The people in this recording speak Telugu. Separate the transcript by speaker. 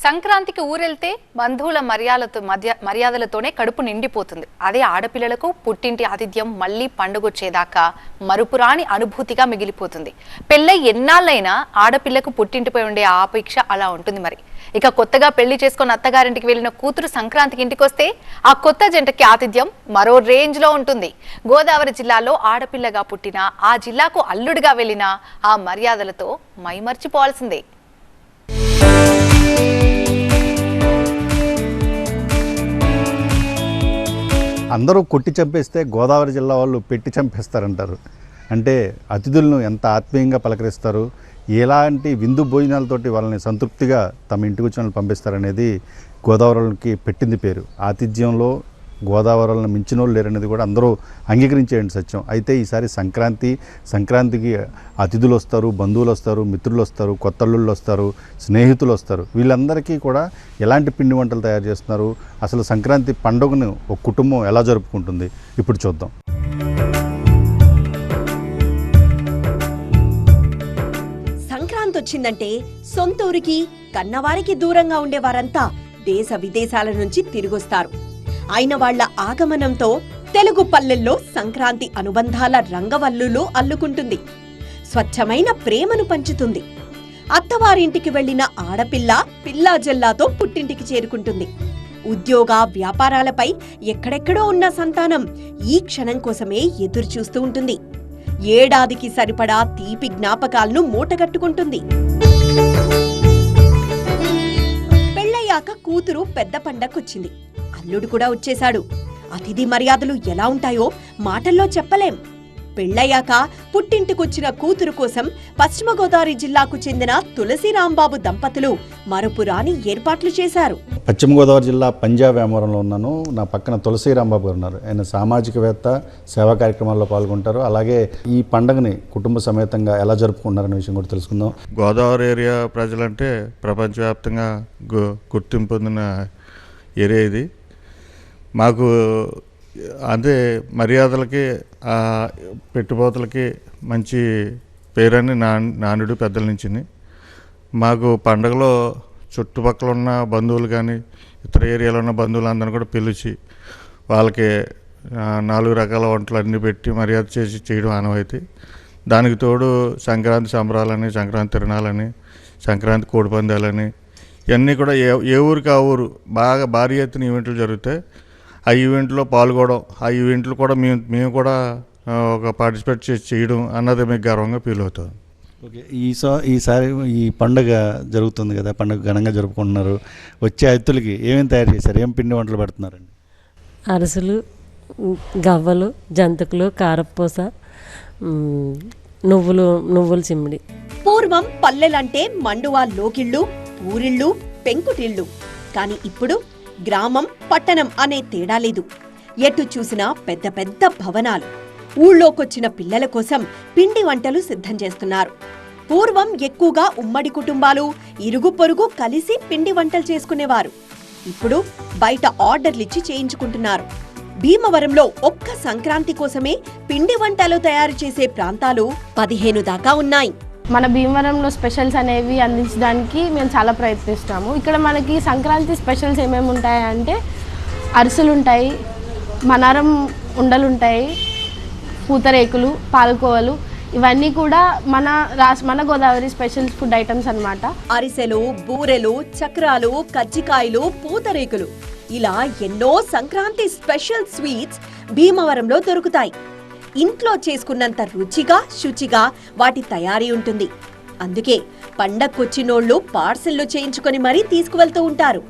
Speaker 1: సంక్రాంతికి ఊరెళ్తే బంధువుల మర్యాదలతోనే కడుపు నిండిపోతుంది. అదే ఆడపిల్లలకు పుట్టింటి ఆతిథ్యం మళ్ళీ పండుగొచ్చేదాకా మరుపురాని అనుభూతిగా మిగిలిపోతుంది. పెళ్ళై ఎన్నాళ్ళైనా ఆడపిల్లకు పుట్టింటిపై ఉండే ఆపేక్ష అలా ఉంటుంది. మరి ఇక కొత్తగా పెళ్లి చేసుకున్న అత్తగారింటికి వెళ్ళిన కూతురు సంక్రాంతికి ఇంటికొస్తే ఆ కొత్త జంటకి ఆతిథ్యం మరో రేంజ్ లో ఉంటుంది. గోదావరి జిల్లాలో ఆడపిల్లగా పుట్టిన ఆ జిల్లాకు అల్లుడిగా వెళ్ళిన ఆ మర్యాదలతో మైమర్చిపోవాల్సిందే.
Speaker 2: అందరూ కొట్టి చంపేస్తే గోదావరి జిల్లా వాళ్ళు పెట్టి చంపేస్తారంటారు. అంటే అతిథులను ఎంత ఆత్మీయంగా పలకరిస్తారు, ఎలాంటి విందు భోజనాలతోటి వాళ్ళని సంతృప్తిగా తమ ఇంటికి వచ్చిన వాళ్ళు పంపిస్తారనేది గోదావరికి పెట్టింది పేరు. ఆతిథ్యంలో గోదావరిలను మించిన వాళ్ళు లేరనేది కూడా అందరూ అంగీకరించేయండి సత్యం. అయితే ఈసారి సంక్రాంతికి అతిథులు వస్తారు, బంధువులు వస్తారు, మిత్రులు వస్తారు, కొత్తల్లుళ్ళు వస్తారు, స్నేహితులు వస్తారు. వీళ్ళందరికీ కూడా ఎలాంటి పిండి వంటలు తయారు చేస్తున్నారు, అసలు సంక్రాంతి పండుగను ఒక కుటుంబం ఎలా జరుపుకుంటుంది ఇప్పుడు చూద్దాం.
Speaker 3: సంక్రాంతి వచ్చిందంటే సొంతూరికి కన్నవారికి దూరంగా ఉండేవారంతా దేశ విదేశాల నుంచి తిరిగొస్తారు. అయిన వాళ్ల ఆగమనంతో తెలుగు పల్లెల్లో సంక్రాంతి అనుబంధాల రంగవల్లులు అల్లుకుంటుంది. స్వచ్ఛమైన ప్రేమను పంచుతుంది. అత్తవారింటికి వెళ్లిన ఆడపిల్ల పిల్లా జల్లాతో పుట్టింటికి చేరుకుంటుంది. ఉద్యోగ వ్యాపారాలపై ఎక్కడెక్కడో ఉన్న సంతానం ఈ క్షణం కోసమే ఎదురు చూస్తూ ఉంటుంది. ఏడాదికి సరిపడా తీపి జ్ఞాపకాలను మూటగట్టుకుంటుంది. పెళ్ళయ్యాక కూతురు పెద్ద పండక్కొచ్చింది. అల్లుడు కూడా వచ్చేశాడు. అతిథి మర్యాదలు ఎలా ఉంటాయో మాటల్లో చెప్పలేం. పెళ్లయ్యాక పుట్టింటికొచ్చిన కూతురు కోసం పశ్చిమ గోదావరి జిల్లాకు చెందిన తులసి రాంబాబు దంపతులు మరుపురాని ఏర్పాట్లు చేశారు.
Speaker 2: పశ్చిమ గోదావరి జిల్లా పంజాబ్ వ్యామరంలో ఉన్నాను. నా పక్కన తులసి రాంబాబు గారు ఉన్నారు. ఆయన సామాజికవేత్త, సేవా కార్యక్రమాల్లో పాల్గొంటారు. అలాగే ఈ పండుగని కుటుంబ సమేతంగా ఎలా జరుపుకుంటున్నారనే విషయం కూడా తెలుసుకుందాం.
Speaker 4: గోదావరి ఏరియా ప్రజలంటే ప్రపంచవ్యాప్తంగా గుర్తింపు పొందిన ఏరియా ఇది. మాకు అదే మర్యాదలకి పెట్టుబోతులకి మంచి పేరని నానుడు పెద్దల నుంచి. మాకు పండగలో చుట్టుపక్కల ఉన్న బంధువులు కానీ ఇతర ఏరియాలో ఉన్న బంధువులందరినీ కూడా పిలిచి వాళ్ళకి 4 రకాల వంటలు అన్నీ పెట్టి మర్యాద చేసి చేయడం ఆనవాయితీ. దానికి తోడు సంక్రాంతి సంబరాలని, సంక్రాంతి తిరణాలని, సంక్రాంతి కోడిపందాలని ఇవన్నీ కూడా ఏ ఊరికి ఆ ఊరు బాగా భారీ ఎత్తున ఈవెంట్లు జరుగుతాయి. ఆ ఈవెంట్లో పాల్గొనడం, ఆ ఈవెంట్లు కూడా మేము కూడా ఒక పార్టిసిపేట్ చేయడం అన్నది మీకు గర్వంగా ఫీల్ అవుతాం.
Speaker 2: ఓకే, ఈసారి ఈ పండుగ జరుగుతుంది కదా, పండుగ ఘనంగా జరుపుకుంటున్నారు. వచ్చే అతిథులకి ఏమేమి తయారు చేశారు, ఏం పిండి వంటలు పెడుతున్నారండి?
Speaker 5: అరిసెలు, గవ్వలు, జంతికలు, కారపూస, నువ్వుల చిమ్మిడి.
Speaker 3: పూర్వం పల్లెలంటే మండువా లోకిళ్ళు, పూరిళ్ళు, పెంకుటిళ్ళు. కానీ ఇప్పుడు గ్రామం పట్టణం అనే తేడా లేదు. ఎటు చూసినా పెద్ద పెద్ద భవనాలు. ఊళ్ళోకొచ్చిన పిల్లల కోసం పిండి వంటలు సిద్ధం చేస్తున్నారు. పూర్వం ఎక్కువగా ఉమ్మడి కుటుంబాలు, ఇరుగు పొరుగు కలిసి పిండి వంటలు చేసుకునేవారు. ఇప్పుడు బయట ఆర్డర్లిచ్చి చేయించుకుంటున్నారు. భీమవరంలో ఒక్క సంక్రాంతి కోసమే పిండి వంటలు తయారు చేసే ప్రాంతాలు 15 దాకా ఉన్నాయి.
Speaker 6: మన భీమవరంలో స్పెషల్స్ అనేవి అందించడానికి మేము చాలా ప్రయత్నిస్తాము. ఇక్కడ మనకి సంక్రాంతి స్పెషల్స్ ఏమేమి ఉంటాయంటే అరిసెలు ఉంటాయి, మనారం ఉండలు ఉంటాయి, పూతరేకులు, పాలకోవలు, ఇవన్నీ కూడా మన గోదావరి స్పెషల్ ఫుడ్ ఐటమ్స్ అన్నమాట.
Speaker 3: అరిసెలు, బూరెలు, చక్రాలు, కజ్జికాయలు, పూతరేకులు ఇలా ఎన్నో సంక్రాంతి స్పెషల్ స్వీట్స్ భీమవరంలో దొరుకుతాయి. ఇంట్లో చేసుకున్నంత రుచిగా, శుచిగా వాటి తయారీ ఉంటుంది. అందుకే పండక్కొచ్చినోళ్లు పార్సెల్లు చేయించుకొని మరీ తీసుకువెళ్తూ ఉంటారు.